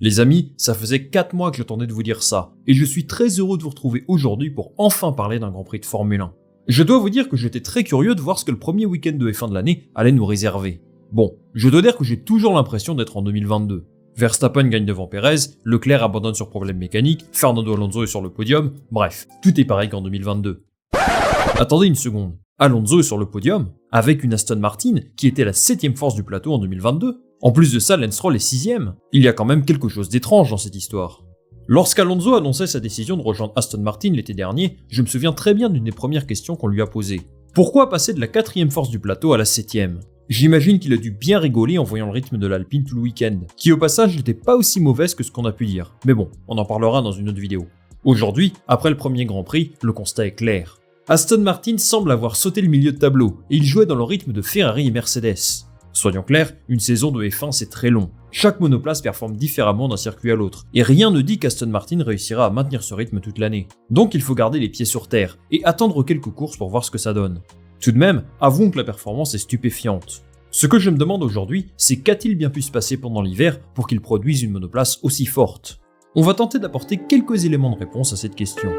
Les amis, ça faisait 4 mois que j'attendais de vous dire ça, et je suis très heureux de vous retrouver aujourd'hui pour enfin parler d'un Grand Prix de Formule 1. Je dois vous dire que j'étais très curieux de voir ce que le premier week-end de F1 de l'année allait nous réserver. Bon, je dois dire que j'ai toujours l'impression d'être en 2022. Verstappen gagne devant Perez, Leclerc abandonne sur problème mécanique, Fernando Alonso est sur le podium, bref, tout est pareil qu'en 2022. Attendez une seconde, Alonso est sur le podium, avec une Aston Martin qui était la 7ème force du plateau en 2022. En plus de ça, Lance Stroll est 6ème. Il y a quand même quelque chose d'étrange dans cette histoire. Lorsqu'Alonso annonçait sa décision de rejoindre Aston Martin l'été dernier, je me souviens très bien d'une des premières questions qu'on lui a posées. Pourquoi passer de la 4ème force du plateau à la 7ème ? J'imagine qu'il a dû bien rigoler en voyant le rythme de l'Alpine tout le week-end, qui au passage n'était pas aussi mauvaise que ce qu'on a pu dire. Mais bon, on en parlera dans une autre vidéo. Aujourd'hui, après le premier Grand Prix, le constat est clair. Aston Martin semble avoir sauté le milieu de tableau, et il jouait dans le rythme de Ferrari et Mercedes. Soyons clairs, une saison de F1 c'est très long. Chaque monoplace performe différemment d'un circuit à l'autre, et rien ne dit qu'Aston Martin réussira à maintenir ce rythme toute l'année. Donc il faut garder les pieds sur terre, et attendre quelques courses pour voir ce que ça donne. Tout de même, avouons que la performance est stupéfiante. Ce que je me demande aujourd'hui, c'est qu'a-t-il bien pu se passer pendant l'hiver pour qu'il produise une monoplace aussi forte ? On va tenter d'apporter quelques éléments de réponse à cette question.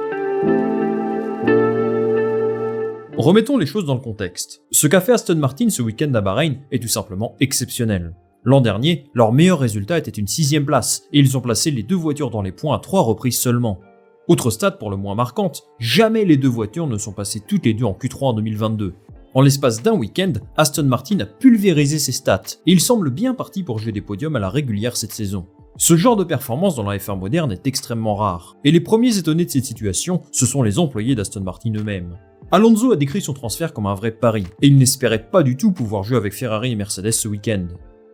Remettons les choses dans le contexte. Ce qu'a fait Aston Martin ce week-end à Bahreïn est tout simplement exceptionnel. L'an dernier, leur meilleur résultat était une 6ème place, et ils ont placé les deux voitures dans les points à 3 reprises seulement. Autre stat pour le moins marquante, jamais les deux voitures ne sont passées toutes les deux en Q3 en 2022. En l'espace d'un week-end, Aston Martin a pulvérisé ses stats, et il semble bien parti pour jouer des podiums à la régulière cette saison. Ce genre de performance dans la F1 moderne est extrêmement rare, et les premiers étonnés de cette situation, ce sont les employés d'Aston Martin eux-mêmes. Alonso a décrit son transfert comme un vrai pari, et il n'espérait pas du tout pouvoir jouer avec Ferrari et Mercedes ce week-end.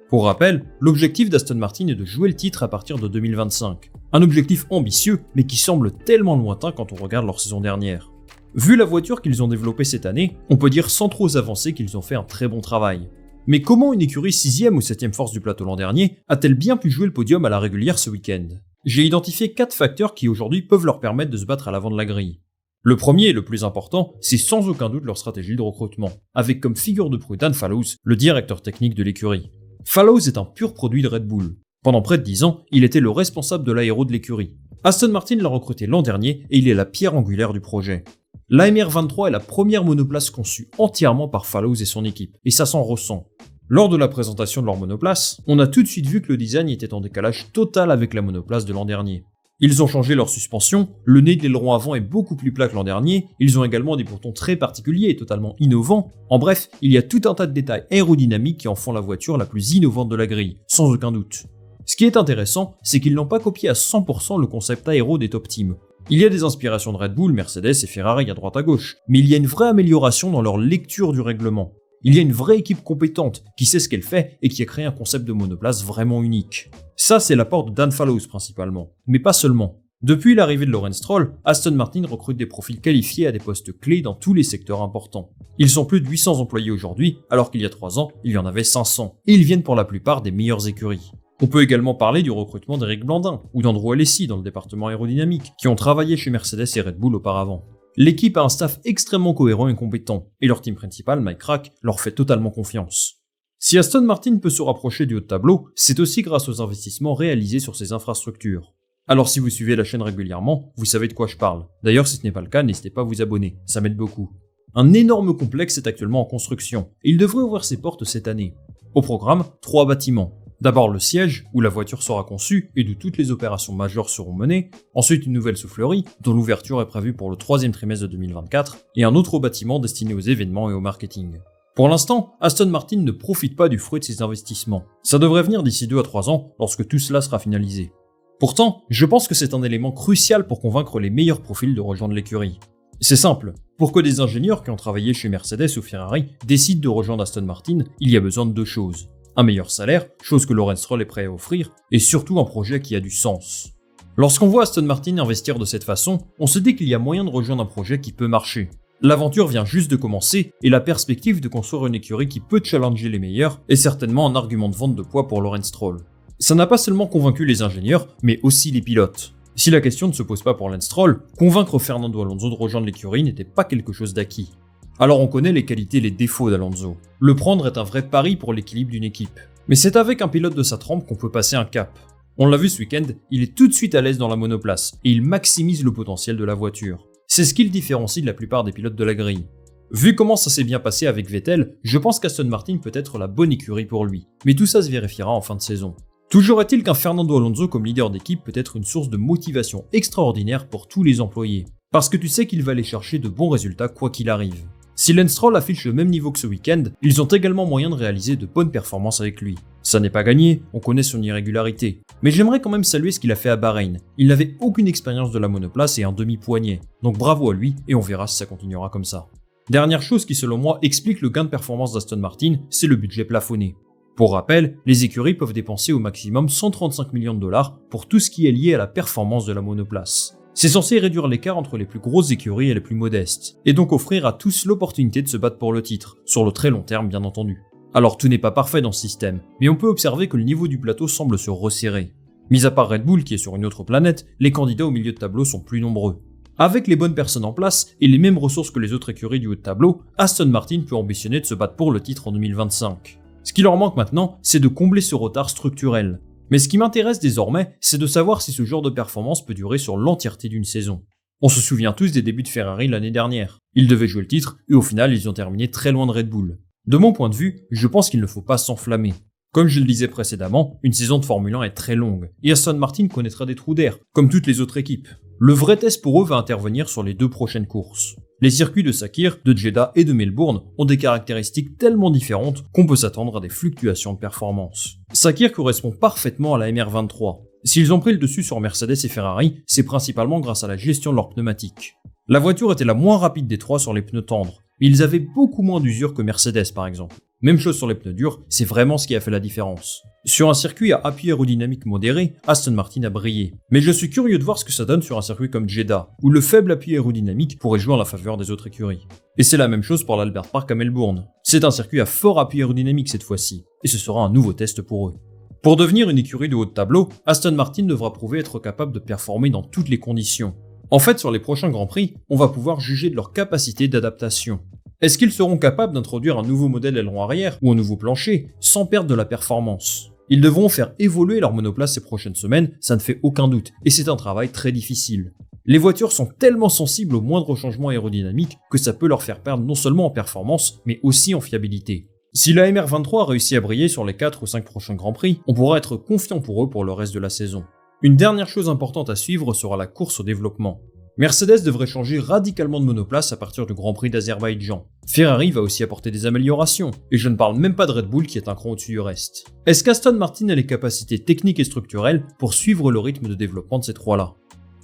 Pour rappel, l'objectif d'Aston Martin est de jouer le titre à partir de 2025. Un objectif ambitieux, mais qui semble tellement lointain quand on regarde leur saison dernière. Vu la voiture qu'ils ont développée cette année, on peut dire sans trop avancer qu'ils ont fait un très bon travail. Mais comment une écurie 6ème ou 7ème force du plateau l'an dernier a-t-elle bien pu jouer le podium à la régulière ce week-end ? J'ai identifié 4 facteurs qui aujourd'hui peuvent leur permettre de se battre à l'avant de la grille. Le premier et le plus important, c'est sans aucun doute leur stratégie de recrutement, avec comme figure de proue Dan Fallows, le directeur technique de l'écurie. Fallows est un pur produit de Red Bull. Pendant près de 10 ans, il était le responsable de l'aéro de l'écurie. Aston Martin l'a recruté l'an dernier et il est la pierre angulaire du projet. L'AMR23 est la première monoplace conçue entièrement par Fallows et son équipe, et ça s'en ressent. Lors de la présentation de leur monoplace, on a tout de suite vu que le design était en décalage total avec la monoplace de l'an dernier. Ils ont changé leur suspension, le nez de l'aileron avant est beaucoup plus plat que l'an dernier, ils ont également des boutons très particuliers et totalement innovants. En bref, il y a tout un tas de détails aérodynamiques qui en font la voiture la plus innovante de la grille, sans aucun doute. Ce qui est intéressant, c'est qu'ils n'ont pas copié à 100% le concept aéro des top teams. Il y a des inspirations de Red Bull, Mercedes et Ferrari à droite à gauche, mais il y a une vraie amélioration dans leur lecture du règlement. Il y a une vraie équipe compétente qui sait ce qu'elle fait et qui a créé un concept de monoplace vraiment unique. Ça, c'est l'apport de Dan Fallows principalement, mais pas seulement. Depuis l'arrivée de Lawrence Stroll, Aston Martin recrute des profils qualifiés à des postes clés dans tous les secteurs importants. Ils sont plus de 800 employés aujourd'hui, alors qu'il y a 3 ans, il y en avait 500, et ils viennent pour la plupart des meilleures écuries. On peut également parler du recrutement d'Éric Blandin ou d'Andrew Alessi dans le département aérodynamique, qui ont travaillé chez Mercedes et Red Bull auparavant. L'équipe a un staff extrêmement cohérent et compétent, et leur team principal, Mike Rack, leur fait totalement confiance. Si Aston Martin peut se rapprocher du haut de tableau, c'est aussi grâce aux investissements réalisés sur ses infrastructures. Alors si vous suivez la chaîne régulièrement, vous savez de quoi je parle. D'ailleurs, si ce n'est pas le cas, n'hésitez pas à vous abonner, ça m'aide beaucoup. Un énorme complexe est actuellement en construction, et il devrait ouvrir ses portes cette année. Au programme, 3 bâtiments. D'abord le siège, où la voiture sera conçue et d'où toutes les opérations majeures seront menées, ensuite une nouvelle soufflerie, dont l'ouverture est prévue pour le 3e trimestre de 2024, et un autre bâtiment destiné aux événements et au marketing. Pour l'instant, Aston Martin ne profite pas du fruit de ses investissements. Ça devrait venir d'ici 2 à 3 ans, lorsque tout cela sera finalisé. Pourtant, je pense que c'est un élément crucial pour convaincre les meilleurs profils de rejoindre l'écurie. C'est simple, pour que des ingénieurs qui ont travaillé chez Mercedes ou Ferrari décident de rejoindre Aston Martin, il y a besoin de 2 choses. Un meilleur salaire, chose que Lawrence Stroll est prêt à offrir, et surtout un projet qui a du sens. Lorsqu'on voit Aston Martin investir de cette façon, on se dit qu'il y a moyen de rejoindre un projet qui peut marcher. L'aventure vient juste de commencer, et la perspective de construire une écurie qui peut challenger les meilleurs est certainement un argument de vente de poids pour Lawrence Stroll. Ça n'a pas seulement convaincu les ingénieurs, mais aussi les pilotes. Si la question ne se pose pas pour Lance Stroll, convaincre Fernando Alonso de rejoindre l'écurie n'était pas quelque chose d'acquis. Alors on connaît les qualités et les défauts d'Alonso. Le prendre est un vrai pari pour l'équilibre d'une équipe. Mais c'est avec un pilote de sa trempe qu'on peut passer un cap. On l'a vu ce week-end, il est tout de suite à l'aise dans la monoplace et il maximise le potentiel de la voiture. C'est ce qui le différencie de la plupart des pilotes de la grille. Vu comment ça s'est bien passé avec Vettel, je pense qu'Aston Martin peut être la bonne écurie pour lui. Mais tout ça se vérifiera en fin de saison. Toujours est-il qu'un Fernando Alonso comme leader d'équipe peut être une source de motivation extraordinaire pour tous les employés. Parce que tu sais qu'il va aller chercher de bons résultats quoi qu'il arrive. Si Lance Stroll affiche le même niveau que ce week-end, ils ont également moyen de réaliser de bonnes performances avec lui. Ça n'est pas gagné, on connaît son irrégularité. Mais j'aimerais quand même saluer ce qu'il a fait à Bahreïn. Il n'avait aucune expérience de la monoplace et un demi-poignet. Donc bravo à lui et on verra si ça continuera comme ça. Dernière chose qui selon moi explique le gain de performance d'Aston Martin, c'est le budget plafonné. Pour rappel, les écuries peuvent dépenser au maximum 135 millions de dollars pour tout ce qui est lié à la performance de la monoplace. C'est censé réduire l'écart entre les plus grosses écuries et les plus modestes, et donc offrir à tous l'opportunité de se battre pour le titre, sur le très long terme bien entendu. Alors tout n'est pas parfait dans ce système, mais on peut observer que le niveau du plateau semble se resserrer. Mis à part Red Bull qui est sur une autre planète, les candidats au milieu de tableau sont plus nombreux. Avec les bonnes personnes en place et les mêmes ressources que les autres écuries du haut de tableau, Aston Martin peut ambitionner de se battre pour le titre en 2025. Ce qui leur manque maintenant, c'est de combler ce retard structurel. Mais ce qui m'intéresse désormais, c'est de savoir si ce genre de performance peut durer sur l'entièreté d'une saison. On se souvient tous des débuts de Ferrari l'année dernière. Ils devaient jouer le titre et au final ils ont terminé très loin de Red Bull. De mon point de vue, je pense qu'il ne faut pas s'enflammer. Comme je le disais précédemment, une saison de Formule 1 est très longue et Aston Martin connaîtra des trous d'air, comme toutes les autres équipes. Le vrai test pour eux va intervenir sur les 2 prochaines courses. Les circuits de Sakir, de Jeddah et de Melbourne ont des caractéristiques tellement différentes qu'on peut s'attendre à des fluctuations de performance. Sakir correspond parfaitement à la MR23. S'ils ont pris le dessus sur Mercedes et Ferrari, c'est principalement grâce à la gestion de leurs pneumatiques. La voiture était la moins rapide des 3 sur les pneus tendres, mais ils avaient beaucoup moins d'usure que Mercedes par exemple. Même chose sur les pneus durs, c'est vraiment ce qui a fait la différence. Sur un circuit à appui aérodynamique modéré, Aston Martin a brillé. Mais je suis curieux de voir ce que ça donne sur un circuit comme Jeddah, où le faible appui aérodynamique pourrait jouer en la faveur des autres écuries. Et c'est la même chose pour l'Albert Park à Melbourne. C'est un circuit à fort appui aérodynamique cette fois-ci, et ce sera un nouveau test pour eux. Pour devenir une écurie de haut de tableau, Aston Martin devra prouver être capable de performer dans toutes les conditions. En fait, sur les prochains Grands Prix, on va pouvoir juger de leur capacité d'adaptation. Est-ce qu'ils seront capables d'introduire un nouveau modèle aileron arrière ou un nouveau plancher sans perdre de la performance? Ils devront faire évoluer leur monoplace ces prochaines semaines, ça ne fait aucun doute, et c'est un travail très difficile. Les voitures sont tellement sensibles aux moindres changements aérodynamiques que ça peut leur faire perdre non seulement en performance, mais aussi en fiabilité. Si la MR23 a réussi à briller sur les 4 ou 5 prochains Grands Prix, on pourra être confiant pour eux pour le reste de la saison. Une dernière chose importante à suivre sera la course au développement. Mercedes devrait changer radicalement de monoplace à partir du Grand Prix d'Azerbaïdjan. Ferrari va aussi apporter des améliorations, et je ne parle même pas de Red Bull qui est un cran au-dessus du reste. Est-ce qu'Aston Martin a les capacités techniques et structurelles pour suivre le rythme de développement de ces 3-là?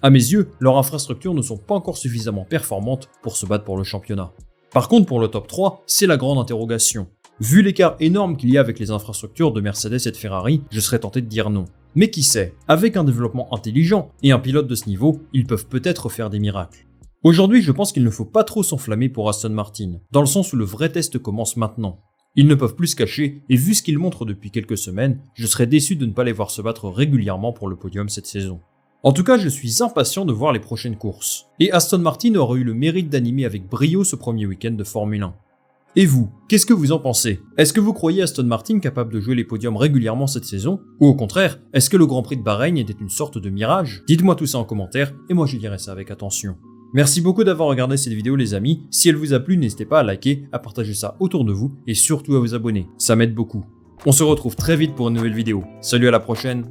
À mes yeux, leurs infrastructures ne sont pas encore suffisamment performantes pour se battre pour le championnat. Par contre, pour le top 3, c'est la grande interrogation. Vu l'écart énorme qu'il y a avec les infrastructures de Mercedes et de Ferrari, je serais tenté de dire non. Mais qui sait, avec un développement intelligent et un pilote de ce niveau, ils peuvent peut-être faire des miracles. Aujourd'hui, je pense qu'il ne faut pas trop s'enflammer pour Aston Martin, dans le sens où le vrai test commence maintenant. Ils ne peuvent plus se cacher, et vu ce qu'ils montrent depuis quelques semaines, je serais déçu de ne pas les voir se battre régulièrement pour le podium cette saison. En tout cas, je suis impatient de voir les prochaines courses. Et Aston Martin aura eu le mérite d'animer avec brio ce premier week-end de Formule 1. Et vous, qu'est-ce que vous en pensez? Est-ce que vous croyez Aston Martin capable de jouer les podiums régulièrement cette saison? Ou au contraire, est-ce que le Grand Prix de Bahreïn était une sorte de mirage? Dites-moi tout ça en commentaire, et moi je lirai ça avec attention. Merci beaucoup d'avoir regardé cette vidéo les amis, si elle vous a plu n'hésitez pas à liker, à partager ça autour de vous, et surtout à vous abonner, ça m'aide beaucoup. On se retrouve très vite pour une nouvelle vidéo, salut à la prochaine.